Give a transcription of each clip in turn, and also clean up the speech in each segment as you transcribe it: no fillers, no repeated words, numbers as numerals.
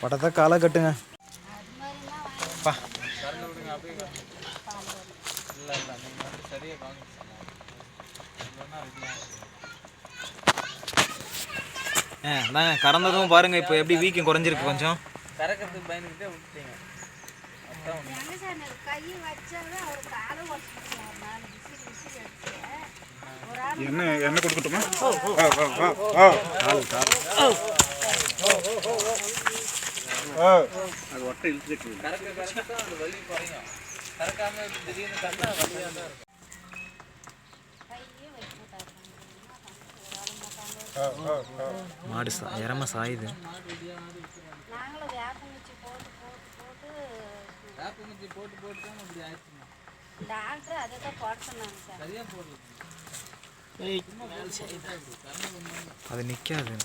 படத்தை காலை கட்டுங்க. கறந்ததும் பாருங்க இப்போ எப்படி வீக்கம் குறைஞ்சிருக்கு. கொஞ்சம் கறக்கிறதுக்கு பயந்துக்கிட்டே விட்டுட்டீங்க. என்ன கொடுக்கட்டுமா? அது ஒட்டை இழுத்துட்டு கறக்க அந்த வலி குறையும். கறக்காம திடீர்னு கறந்தா வலியாக மாடு இறம சாயுது. அது நிற்காது.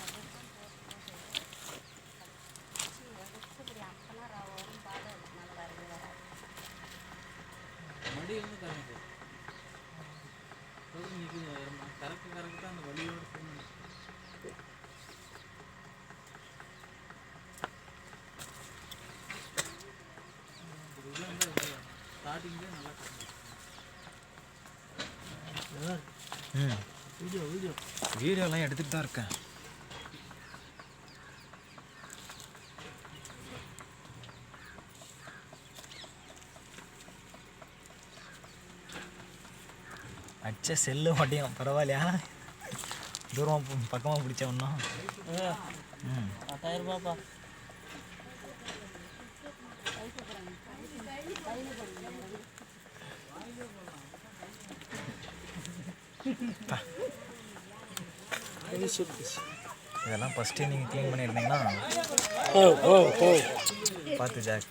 வீடியோலாம் எடுத்துட்டு தான் இருக்கேன். அச்சா செல்லு மாட்டியும் பரவாயில்லையா? தூரமாக பக்கமாக பிடிச்ச ஒன்றும் 10,000 ரூபாப்பா. இதெல்லாம் ஃபஸ்ட்டு நீங்கள் க்ளீன் பண்ணியிருந்தீங்கன்னா பார்த்து ஜாக்.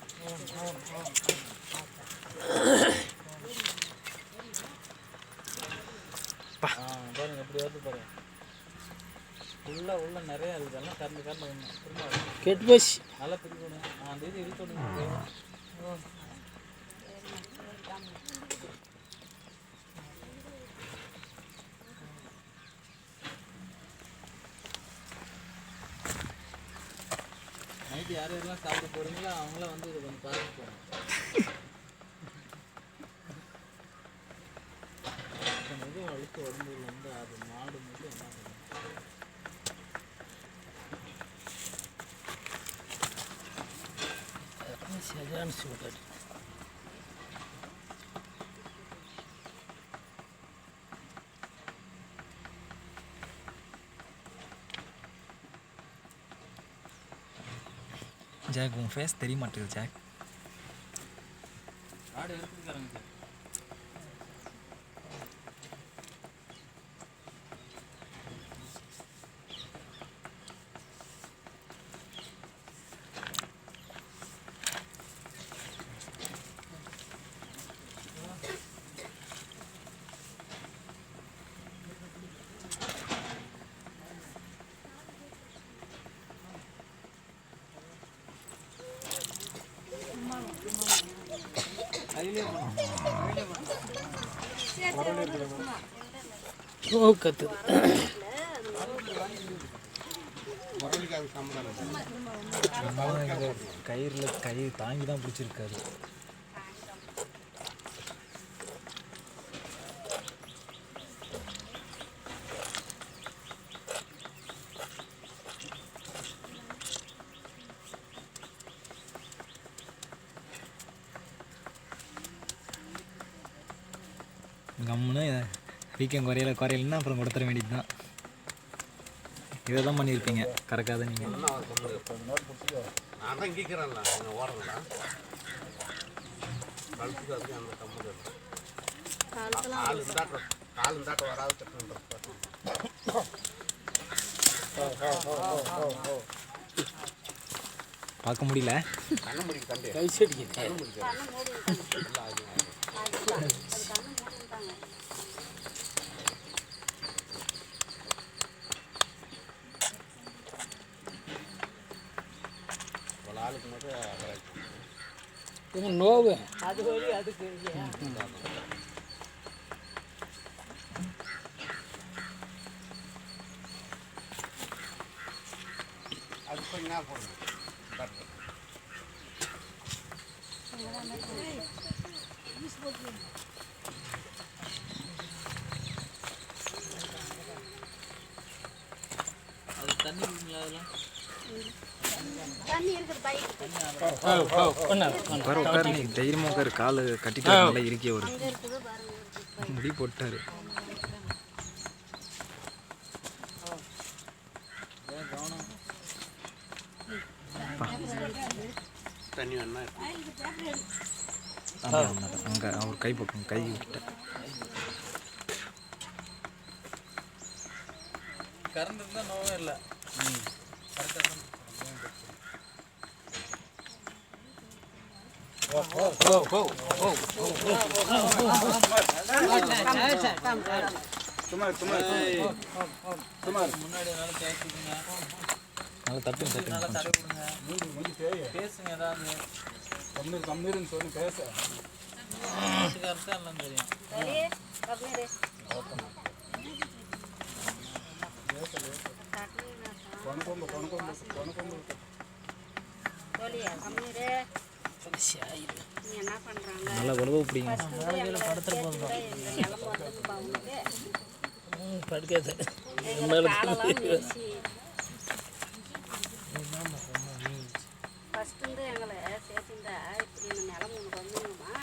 பாருங்க எப்படி வருது பாருங்க. உள்ள நிறையா இருக்குது. எல்லாம் கறந்து கெட்டு போச்சு. நல்லா பிரிக்கணும். அந்த இது இழுத்து நைட்டு யார் யாரெல்லாம் சாப்பிட போகிறீங்களோ அவங்களாம் வந்து இதை கொஞ்சம் பார்த்து போகணும். மிகவும் அழுத்த உடம்புல வந்து அது மாடு மட்டும் என்ன சரியான சூடாது. ஜாக் உன் ஃபேஸ் தெரிய மாட்டேங்குது ஜாக். ஆடு எடுத்துக்கிறாங்க சார். கயிறு தாங்கி தான் பிடிச்சிருக்காரு. கம்முன்னு வீக்கம் குறையலன்னா அப்புறம் கொடுத்துட வேண்டியது தான். இதை தான் பண்ணியிருப்பீங்க கறக்காத நீங்கள். அதான் கேட்குறேன்ல ஓடுறல கழுத்துக்கு அதுக்கு அந்த கம்மு கால் இந்தாட்ட வராது பார்க்க முடியல. கண்ண முடிக்க தம்பி கை செடிக்கு கண்ண முடிக்க அது வழி அதுக்கு அது கொஞ்சம் நேரம் போடணும் பரவாயில்ல. அது தண்ணி குடிங்களா அதெல்லாம் உட்கார உட்காரு நீ தைரியமாக உட்காரு. காலு கட்டிட்டு நல்லா இருக்கே ஒரு முடி போட்டாரு. தண்ணி வேணா அங்கே அவர் கை பக்கம் கை கிட்ட கரண்ட் இருந்தால் நோவே இல்லை. முன்னாடி நல்லா பேசிக்கங்க, நல்லா தட்டுங்க நல்லா தட்டுங்க. தடவிடுங்க, பேசுங்க ஏதாவது. கம்மிருன்னு சொல்லி பேச வீட்டுக்காரருக்கு எல்லாம் தெரியும். நல்லா உழவு பிடிங்க. படுக்காது ஃபஸ்ட்டு எங்களை சேர்த்துருந்தா இப்படி இந்த நிலம் உனக்கு வந்துடுமா?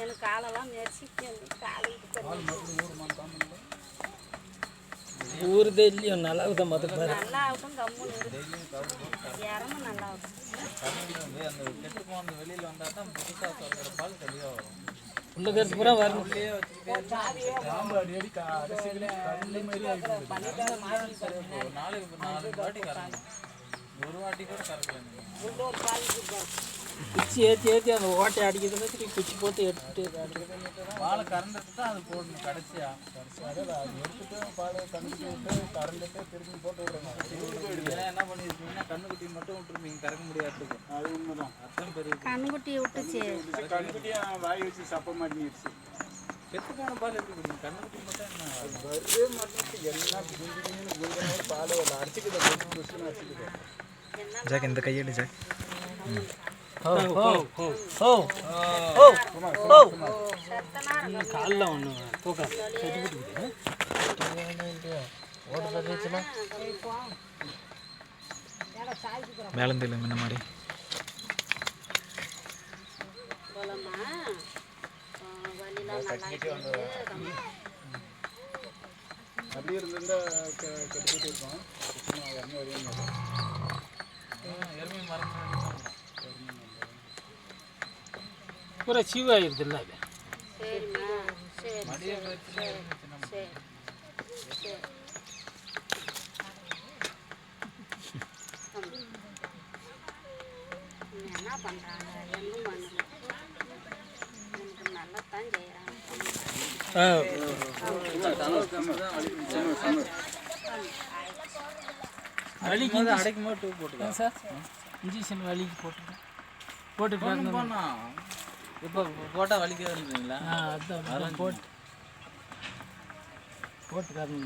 எனக்கு காலெல்லாம் மெரிச்சு ஊருதே இல்லையோ நல்லா இருக்க மற்ற நல்லா ஆகட்டும், கம்முன்னு இறமும் நல்லா ஆகட்டும். அந்த கெட்டு போன வெளியில் வந்தால் தான் புதுசாக சொல்கிற பால் தெளிவாக வரும். உள்ள கருத்து பூரா வரணும். உள்ளே வச்சுக்கிட்டே நாளைக்கு 4 வாட்டி கறக்கணும். ஒரு வாட்டி கூட கறக்கல. குச்சி ஏற்றி அந்த ஓட்டை அடிக்கிறதுல திருப்பி குச்சி போட்டு எடுத்துட்டு பாலை கறந்துட்டு தான் அது போடணும். கடைசியா எடுத்துட்டு பாலை கறந்துட்டு விட்டு கறந்துட்டு திருப்பி போட்டு விடுறோம். என்ன பண்ணிருக்கீங்கன்னா கண்ணுக்குட்டி மட்டும் விட்டுருப்பீங்க கறக்க முடியாதுக்கு. அது உண்மைதான். அர்த்தம் பெரிய கண்ணுக்குட்டியை விட்டுச்சு, கண்ணுக்குட்டியா வாய் வச்சு சப்ப மாட்டேங்கிடுச்சு. கெட்டு போன பால் எப்படி குடிக்கும்? கண்ணுக்குட்டி மட்டும் என்ன வரவே மாட்டேங்குது. எல்லாம் குஞ்சுன்னு குஞ்சனோட பாலை அடிச்சுக்கிட்ட புஷ்னு அடிச்சுக்கிட்டு. ஜாக் இந்த கையெடு ஜாக். காலில் ஒன்று தூக்கம் மேலேருந்து இல்லை முன்ன மாதிரி போலம்மா வழிலாம் நல்லா இருக்குது. அப்படி இருந்திருந்தா கெட்டுக்கிட்டு இருக்கோம். என்ன வரையும் எருமை மரம் பூரா சீவாயிருது இல்லை அது. சரிம்மா, சரி மடியை சரி வச்சு சரி சரி. என்ன பண்ணுறாங்க? ஒன்றும் பண்ணல. எனக்கு நல்லா தான் செய்கிறாங்க. வலிக்கு அடைக்கும் போது டூ போட்டுக்கலாம் சார். இன்ஜெக்ஷன் வலிக்கு போட்டுக்கலாம் போனோம். இப்போ போட்டால் வலிக்காதுன்றீங்களா? அதுதான் போட்டுக்காது.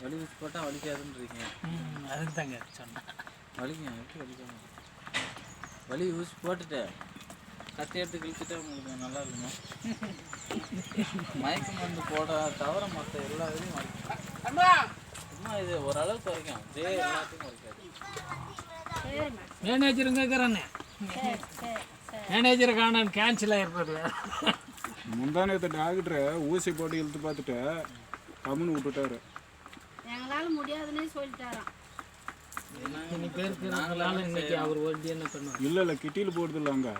வலி ஊசி போட்டால் வலிக்காதுன்றீங்க. அதுக்கு தாங்க சொன்னேன். வலிங்க எப்படி வலிக்காம? வலி ஊசி போட்டுட்டு கத்தி எடுத்து கிழிச்சிட்டா உங்களுக்கு நல்லா இருக்குமா? மயக்க மருந்து போட தவிர மற்ற எல்லா இதுலையும் வலிக்கும். சும்மா இது ஓரளவுக்கு வரைக்கும் இதே எல்லாத்தையும் வலிக்காது. மேனேஜருங்க இருக்கிறானே, மேனேஜரை காண கேன்சல் ஆகிருப்பாரு. முந்தானத்தை டாக்டரை ஊசி போட்டு இழுத்து பார்த்துட்டு கம்முன்னு விட்டுட்டாரு. எங்களால் முடியாதுன்னே சொல்லிட்டாராம். பேருக்கு நாங்களால இன்னைக்கு அவர் வண்டி என்ன பண்ணுவாங்க? இல்லை கிட்டியில் போடுறது இல்லை அங்கே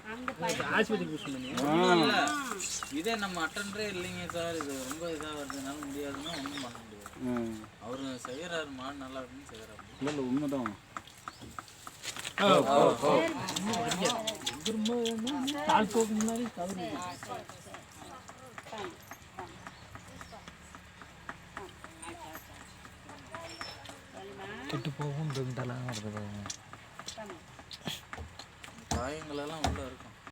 ஆஸ்பத்திரி கூப்பிட்டு இதே நம்ம அட்டன்றே இல்லைங்க சார், இது ரொம்ப இதாக வருதுனால முடியாதுன்னா ஒன்றும் பண்ண முடியாது. அவர் செய்கிறாரு, மாடு நல்லா இருக்குன்னு செய்கிறாரு. இல்லை உண்மைதான். கால் போக்கு முன்னாடி தவறு. கெட்டு போகும் பெண்டெல்லாம் வருது காயங்களெல்லாம் உள்ள இருக்கும்.